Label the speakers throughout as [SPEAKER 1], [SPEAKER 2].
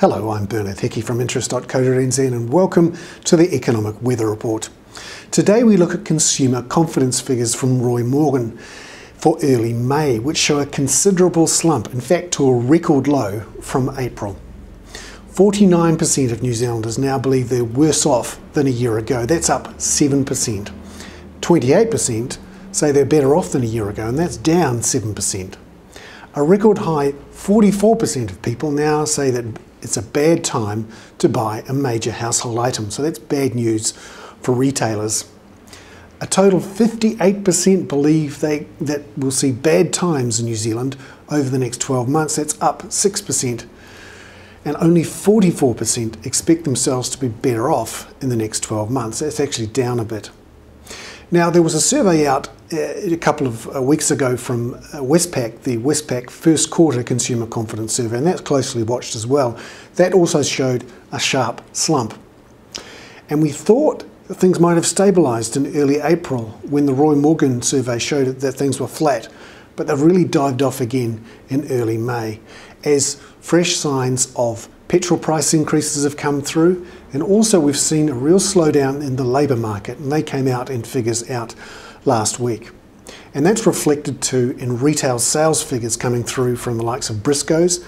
[SPEAKER 1] Hello, I'm Bernard Hickey from NZers and welcome to the Economic Weather Report. Today we look at consumer confidence figures from Roy Morgan for early May, which show a considerable slump, in fact to a record low from April. 49% of New Zealanders now believe they're worse off than a year ago. That's up 7%. 28% say they're better off than a year ago, and that's down 7%. A record high 44% of people now say that it's a bad time to buy a major household item, so that's bad news for retailers. A total 58% believe that we'll see bad times in New Zealand over the next 12 months, that's up 6%. And only 44% expect themselves to be better off in the next 12 months, that's actually down a bit. Now, there was a survey out a couple of weeks ago from Westpac, the Westpac first quarter consumer confidence survey, and that's closely watched as well. That also showed a sharp slump. And we thought that things might have stabilised in early April when the Roy Morgan survey showed that things were flat, but they've really dived off again in early May as fresh signs of petrol price increases have come through, and also we've seen a real slowdown in the labour market, and they came out in figures out last week. And that's reflected too in retail sales figures coming through from the likes of Briscoes.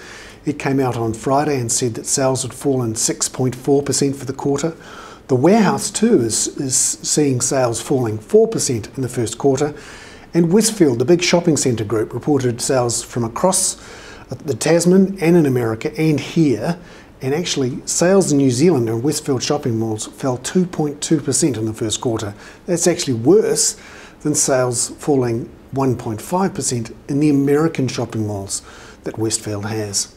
[SPEAKER 1] It came out on Friday and said that sales had fallen 6.4% for the quarter. The warehouse too is seeing sales falling 4% in the first quarter. And Westfield, the big shopping centre group, reported sales from across the Tasman and in America and here, and actually sales in New Zealand and Westfield shopping malls fell 2.2% in the first quarter. That's actually worse than sales falling 1.5% in the American shopping malls that Westfield has.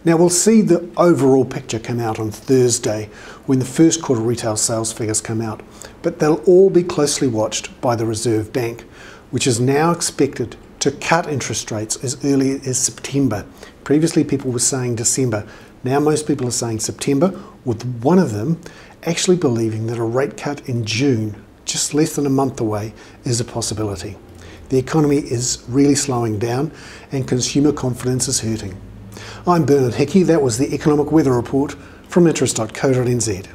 [SPEAKER 1] Now we'll see the overall picture come out on Thursday when the first quarter retail sales figures come out, but they'll all be closely watched by the Reserve Bank, which is now expected to cut interest rates as early as September. Previously people were saying December. Now most people are saying September, with one of them actually believing that a rate cut in June, just less than a month away, is a possibility. The economy is really slowing down and consumer confidence is hurting. I'm Bernard Hickey. That was the Economic Weather Report from NZers.